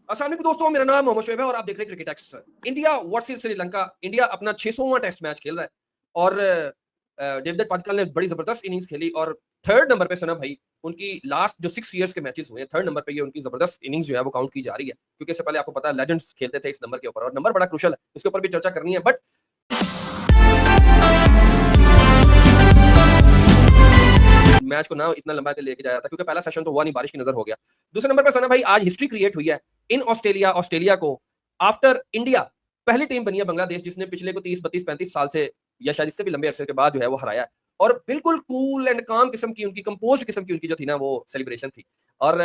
अस्सलाम वालेकुम दोस्तों, मेरा नाम मोहम्मद शोएब है और आप देख रहे हैं cricket x. India versus Sri Lanka. India अपना 600वां टेस्ट मैच खेल रहा है और देवदत्त पाटिकल ने बड़ी जबरदस्त इनिंग्स खेली और थर्ड नंबर पे सना भाई उनकी लास्ट जो 6 इयर्स के मैचेस हुए हैं, थर्ड नंबर पे ये उनकी जबरदस्त इनिंग्स जो है वो काउंट की जा रही है, क्योंकि इससे पहले आपको पता है लेजेंड्स खेलते थे इस नंबर के ऊपर और नंबर बड़ा क्रूशियल है, इसके ऊपर भी चर्चा करनी है। बट मैच को ना इतना लंबा के लेके जाया था क्योंकि पहला सेशन तो हुआ नहीं, बारिश की नजर हो गया। दूसरे नंबर पर सना भाई आज हिस्ट्री क्रिएट हुई है इन ऑस्ट्रेलिया को आफ्टर इंडिया पहली टीम बनी है बांग्लादेश जिसने पिछले को 30, 32, 35 साल से या शायद इससे भी लंबे अरसे के बाद जो है वो हराया है। और बिल्कुल कूल एंड काम किस्म की उनकी, कंपोज्ड किस्म की उनकी जो थी ना वो सेलिब्रेशन थी। और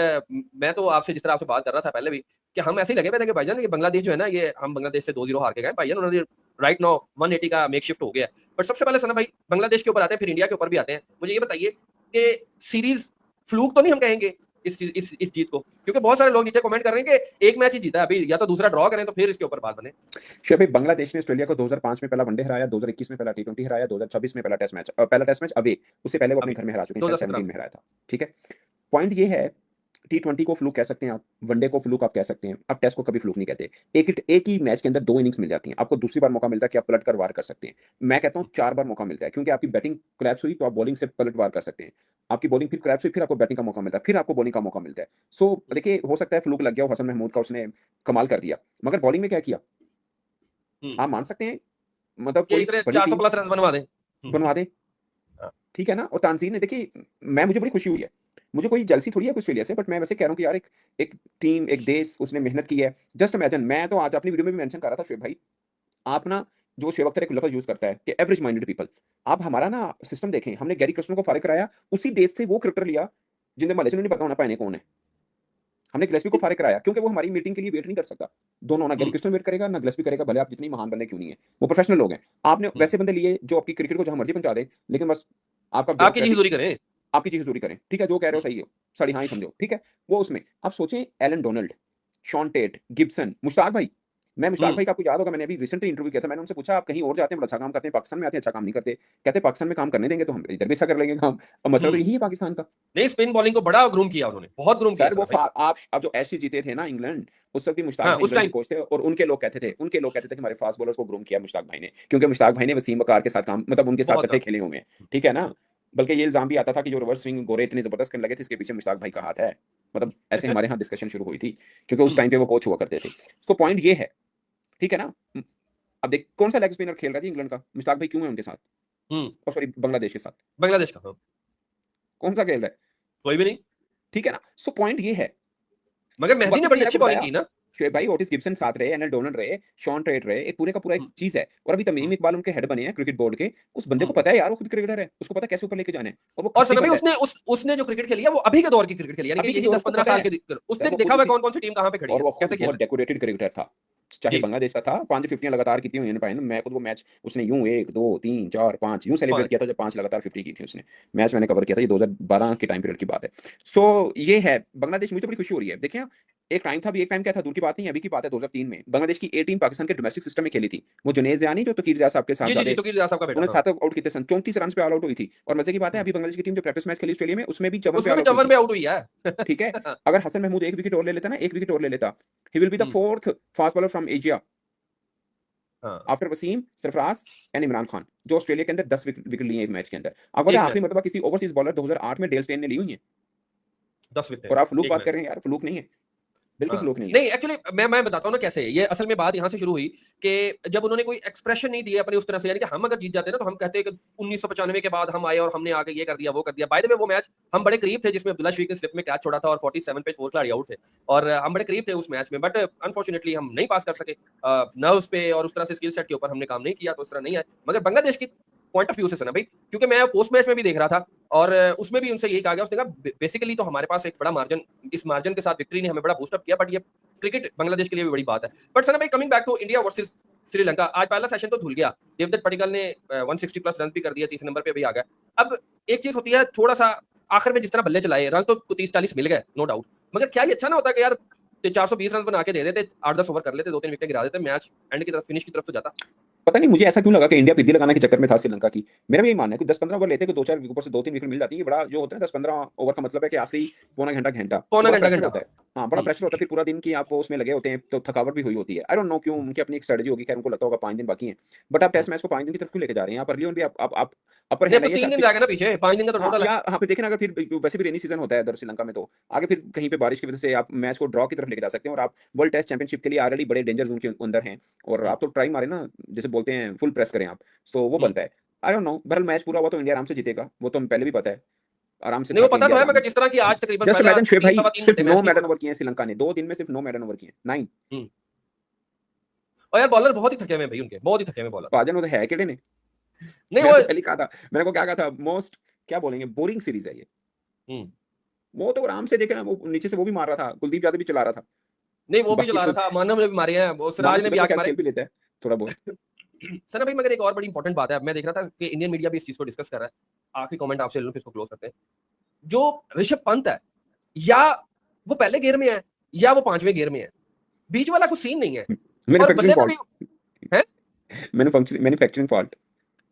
मैं तो आपसे जिस तरह आपसे बात कर रहा था पहले भी कि हम ऐसे ही लगे हुए थे कि भाईजान ये बांग्लादेश जो है ना, ये हम बांग्लादेश से 2-0 हार के गए भाईजान, उन्होंने राइट नाउ 180 का मेक शिफ्ट हो गया। बट सबसे पहले सना भाई बांग्लादेश के ऊपर आते हैं, फिर इंडिया के ऊपर भी आते हैं। मुझे ये बताइए कि सीरीज फ्लूक तो नहीं हम कहेंगे इस जीत को, क्योंकि बहुत सारे लोग नीचे कमेंट कर रहे हैं कि एक मैच ही जीता है अभी, या तो दूसरा ड्रॉ करें तो फिर इसके ऊपर बात बने। भाई बांग्लादेश ने ऑस्ट्रेलिया को 2005 में पहला वनडे हराया, 2021 में पहला टी20 हराया, 2026 में पहला टेस्ट मैच अवे, उससे पहले वो अपने घर में हरा चुके हैं, 2017 में हराया था। ठीक है, पॉइंट ये है टी20 को फ्लूक कह सकते हैं आप, वनडे को फ्लूक आप कह सकते हैं, अब टेस्ट को कभी फ्लूक नहीं कहते। एक ही मैच के अंदर 2 इनिंग्स मिल जाती हैं, आपको दूसरी बार मौका मिलता है कि आप पलट कर वार कर सकते हैं। मैं कहता हूं 4 बार मौका मिलता है, क्योंकि आपकी बैटिंग कोलैप्स हुई तो आप बॉलिंग से पलट वार कर सकते हैं, आपकी बॉलिंग फिर कोलैप्स हुई, फिर आपको बैटिंग का मौका मिलता है, फिर आपको बॉलिंग का मौका मिलता है। सो देखिए, हो सकता है फ्लूक लग गया हो हसन महमूद का, उसने कमाल कर दिया, मगर बॉलिंग में क्या किया आप मान सकते हैं, मतलब कोई 400 प्लस रन बनवा दे, ठीक है ना। और तानजीन ने देखिए, मुझे बड़ी खुशी हुई है, मुझे कोई जलसी थोड़ी है ऑस्ट्रेलिया से, बट मैं वैसे कह रहा हूँ कि यार एक टीम, एक देश, उसने मेहनत की है। जस्ट इमेजिन, मैं तो आज अपनी वीडियो में भी मेंशन कर रहा था शोएब भाई, आप ना जो शोएब अख्तर एक लफ्ज यूज करता है कि एवरेज माइंडेड पीपल, आप हमारा ना सिस्टम देखें, हमने गैरी कर्स्टन को फारिग कराया, उसी देश से वो क्रिकेटर लिया जिन्हें माले से नहीं पता होना पाने कौन है। हमने गिलेस्पी को फारिग कराया क्योंकि वो हमारी मीटिंग के लिए वेट नहीं कर सकता, दोनों, ना गैरी कर्स्टन वेट करेगा ना गिलेस्पी करेगा, भले आप जितनी महान बने क्यों नहीं है, वो प्रोफेशनल लोग हैं। आपने वैसे बंदे लिए जो आपकी क्रिकेट को जहां मर्जी पहुंचा दे, लेकिन बस आपकी चीज हजूरी करें, आपकी चीज हजूरी करें। ठीक है, जो कह रहे हो सही हो, साड़ी हाँ ही समझो, ठीक है। वो उसमें आप सोचें, Allan Donald, Shaun Tait, Gibson, Mushtaq भाई, मैं मुश्ताक भाई का आपको याद होगा, मैंने अभी रिसेंटली इंटरव्यू किया था, मैंने उनसे पूछा आप कहीं और जाते हैं अच्छा काम करते हैं, पाकिस्तान में आते हैं अच्छा काम नहीं करते, कहते पाकिस्तान में काम करने देंगे तो हम इधर भी अच्छा कर लेंगे काम। और मसला तो यही है पाकिस्तान का। नहीं, स्पिन बॉलिंग को बड़ा ग्रूम किया उन्होंने, बहुत ग्रूम किया सर वो आप अब जो एशेज जीते थे ना इंग्लैंड, उस वक्त भी मुश्ताक भाई उस टाइम कोच थे, और उनके लोग कहते थे कि हमारे फास्ट बॉलर्स को ग्रूम किया मुश्ताक भाई ने, क्योंकि मुश्ताक भाई ने वसीम वकार के साथ काम, मतलब उनके साथ इकट्ठे खेले हुए हैं, ठीक है ना। बल्कि ये इल्जाम भी आता था कि जो रिवर्स स्विंग गोरे इतने जबरदस्त करने लगे थे, इसके पीछे मुश्ताक भाई का हाथ है, मतलब ऐसे हमारे यहाँ डिस्कशन शुरू हुई थी, क्योंकि उस टाइम पे वो कोच हुआ करते थे। तो पॉइंट ये है, ठीक है ना। अब देख कौन सा लेग स्पिनर खेल रहा था इंग्लैंड का, मुश्ताक भाई क्यों है उनके साथ, और सॉरी बांग्लादेश के साथ, बांग्लादेश का कौन सा खेल रहा है, कोई भी नहीं, ठीक है ना। सो पॉइंट ये है, मगर मेहदी ने बड़ी अच्छी बॉलिंग की ना, शोएब भाई, ओटिस गिब्सन साथ रहे, एनएल डोनाल्ड रहे, शॉन टेट रहे, एक पूरे का पूरा एक चीज है। और अभी तमीम इकबाल उनके हेड बने हैं क्रिकेट बोर्ड के, उस बंदे को पता है यार वो खुद क्रिकेटर है, उसको पता है कैसे ऊपर लेके जाना है। और सना भाई उसने जो क्रिकेट खेली है वो अभी के दौर की क्रिकेट खेली है, यानी कि 10-15 साल के, उसने देखा हुआ कौन-कौन सी टीम कहां पे खड़ी है, और वो कैसे खेला, बहुत डेकोरेटेड क्रिकेटर था, चाहे बांग्लादेश का था, 5 50 लगातार की थी उन्होंने, मैं खुद वो मैच उसने यूं 1 2 3 4 5 यूं सेलिब्रेट किया था जब 5 लगातार 50 की थी उसने, मैच मैंने कवर किया था, ये 2012 के टाइम पीरियड की बात है। सो ये है बांग्लादेश, मुझे बड़ी खुशी हो रही है। देखिए एक टाइम था, भी एक टाइम क्या था, दूर की बात नहीं, अभी की बात है, 2003 में बांग्लादेश की ए टीम पाकिस्तान के डोमेस्टिक सिस्टम में खेली थी, वो जुनेद ज़ियानी जो तकीर ज़िया साहब के साथ उन्होंने 7 आउट किए सन, 34 रन पे ऑल आउट हुई थी। और मजे की बात है, अभी बांग्लादेश की टीम जो प्रैक्टिस मैच खेली ऑस्ट्रेलिया में, उसमें भी 54 पे आउट हुई है ठीक है। अगर हसन महमूद एक विकेट और ले लेता ना, एक विकेट और ले लेता, he will be the 4th fast bowler from Asia after Wasim, Sarfaraz and Imran Khan, जो ऑस्ट्रेलिया के अंदर 10 विकेट लिए एक मैच के अंदर। आपको पता है आखिरी मतलब किसी ओवरसीज बॉलर 2008 में डेल स्टेन ने ली हुई है 10 विकेट, और आप फ्लूक बात कर रहे हैं यार, फ्लूक नहीं है, बिल्कुल फ्लूक नहीं है। नहीं एक्चुअली मैं बताता हूं ना कैसे ये असल में बात यहां से शुरू हुई कि जब उन्होंने कोई एक्सप्रेशन नहीं दिया अपने उस तरह से, यानी कि हम अगर जीत जाते ना तो हम कहते हैं कि 1995 के बाद हम आए और हमने आके ये कर दिया वो कर दिया। बाय द वे वो मैच हम बड़े करीब थे जिसमें अब्दुल्ला शफीक ने स्लिप में कैच छोड़ा था और 47 पे 4 खिलाड़ी आउट थे और हम बड़े करीब थे उस मैच में, बट अनफॉर्चुनेटली हम नहीं पास कर सके, नर्व्स पे और उस तरह से स्किल सेट के ऊपर हमने काम नहीं किया, तो उस तरह नहीं है। मगर बांग्लादेश की पॉइंट ऑफ व्यू से ना भाई, क्योंकि मैं पोस्ट मैच में भी देख रहा था और उसमें भी उनसे यही कहा गया, उसने कहा बेसिकली तो हमारे पास एक बड़ा मार्जिन, इस मार्जिन के साथ विक्ट्री ने हमें बड़ा बूस्टअप किया, बट ये क्रिकेट बांग्लादेश के लिए भी बड़ी बात है। बट सना भाई coming back to India versus Sri Lanka, आज पहला सेशन तो धुल गया, देवदत्त पडिक्कल ने 160 प्लस रन भी कर दिया, तीसरे नंबर पे भी आ गया। अब एक चीज होती है, थोड़ा सा आखिर में जिस तरह बल्ले चलाए, रन तो 30-40 मिल गए नो डाउट, मगर क्या ये अच्छा ना होता कि यार 420 रन बना के दे देते, 8-10 ओवर कर लेते, 2-3 विकेट गिरा देते, मैच एंड की तरफ, फिनिश की तरफ तो जाता। पता नहीं मुझे ऐसा क्यों लगा कि इंडिया फिद्दी लगाने के चक्कर में था श्रीलंका की। मेरा भी यही मानना है कि 10-15 ओवर लेते कि 2-4 ऊपर से 2-3 विकेट मिल जाती है। बड़ा जो होता है ना 10-15 ओवर का मतलब है कि आखिरी पौना घंटा घंटा पौना बड़ा घंटा प्रेशर घंटा होता हाँ। है। हाँ, बड़ा हम्म, प्रेशर होता है, फिर पूरा दिन की आप उसमें लगे होते हैं तो थकावट भी हुई होती है। आई डोंट नो क्यों, उनकी अपनी एक स्ट्रेटजी होगी, खैर उनको लगता होगा 5 दिन बाकी हैं। बट आप हम्म। टेस्ट मैच को 5 दिन की तरफ क्यों लेके जा रहे हैं? आप अर्ली ऑन भी आप अपर नहीं हैंड अब है तो ये 3 दिन पिच। रह गए ना पीछे, 5 दिन का तो हाँ, टोटल है। या हाँ, फिर देखिए ना, अगर फिर वैसे भी रेनी सीजन होता है इधर श्रीलंका में, तो आगे फिर कहीं पे बारिश की वजह से आप मैच को ड्रॉ की तरफ लेके जा सकते हैं, और आप वर्ल्ड टेस्ट चैंपियनशिप के लिए ऑलरेडी बड़े डेंजर जोन के अंदर हैं, और हम्म, आप तो ट्राई मारे ना, जैसे बोलते हैं फुल प्रेस करें आप, सो वो हम्म। बनता है। आई डोंट नो, बहरहाल मैच पूरा हुआ तो इंडिया आराम से जीतेगा, वो तो हमें पहले भी पता है, आराम से नहीं था वो कि पता तो इंडिया है, आराम। मगर जिस तरह की आज तकरीबन जस्ट पहला इमेजिन शुएब तीन भाई, सवा तीन सिर्फ घंटे 9 मैच नहीं मेडन हुआ। ओवर किए हैं श्रीलंका ने, 2 दिन में सिर्फ 9 मेडन ओवर किए हैं, 9। हम्म। और यार बॉलर बहुत ही थके हुए हैं भाई, उनके बहुत ही थके हुए बॉलर। पाजन वो तो है केड़े ने। नहीं मैंने वो तो पहले ही कहा था, मैंने को क्या कहा था, मोस्ट क्या बोलेंगे, बोरिंग सीरीज है ये। हम्म। वो तो आराम से देखे ना, वो नीचे से वो भी मार रहा था, कुलदीप यादव भी चला रहा था। नहीं वो भी बाकी चला तो रहा था, मानव ने भी मारे हैं, वो मानव सिराज ने भी सुंदर तो आके खैर मारे। खेल भी लेता है थोड़ा बहुत। सना भाई मगर एक और बड़ी इंपॉर्टेंट बात है, अब मैं देख रहा था कि इंडियन मीडिया भी इस चीज को डिस्कस कर रहा है। आखिरी कमेंट आपसे ले लूं फिर इसको क्लोज करते हैं। जो ऋषभ पंत है, या वो पहले गेयर में है या वो 5वें गेयर में है, बीच वाला कुछ सीन नहीं है। और मैन्युफैक्चरिंग बल्ले पे फॉल्ट, भी है। Manufacturing fault.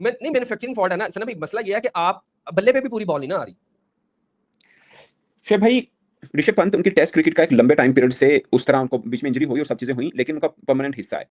नहीं मैन्युफैक्चरिंग फॉल्ट है ना सना भाई, मसला ये है कि आप बल्ले पे भी पूरी बॉल नहीं ना आ रही। शोएब भाई, ऋषभ पंत उनकी टेस्ट क्रिकेट का एक लंबे टाइम पीरियड से उस तरह उनको बीच में इंजरी हुई और सब चीजें हुई, लेकिन उनका परमानेंट हिस्सा है।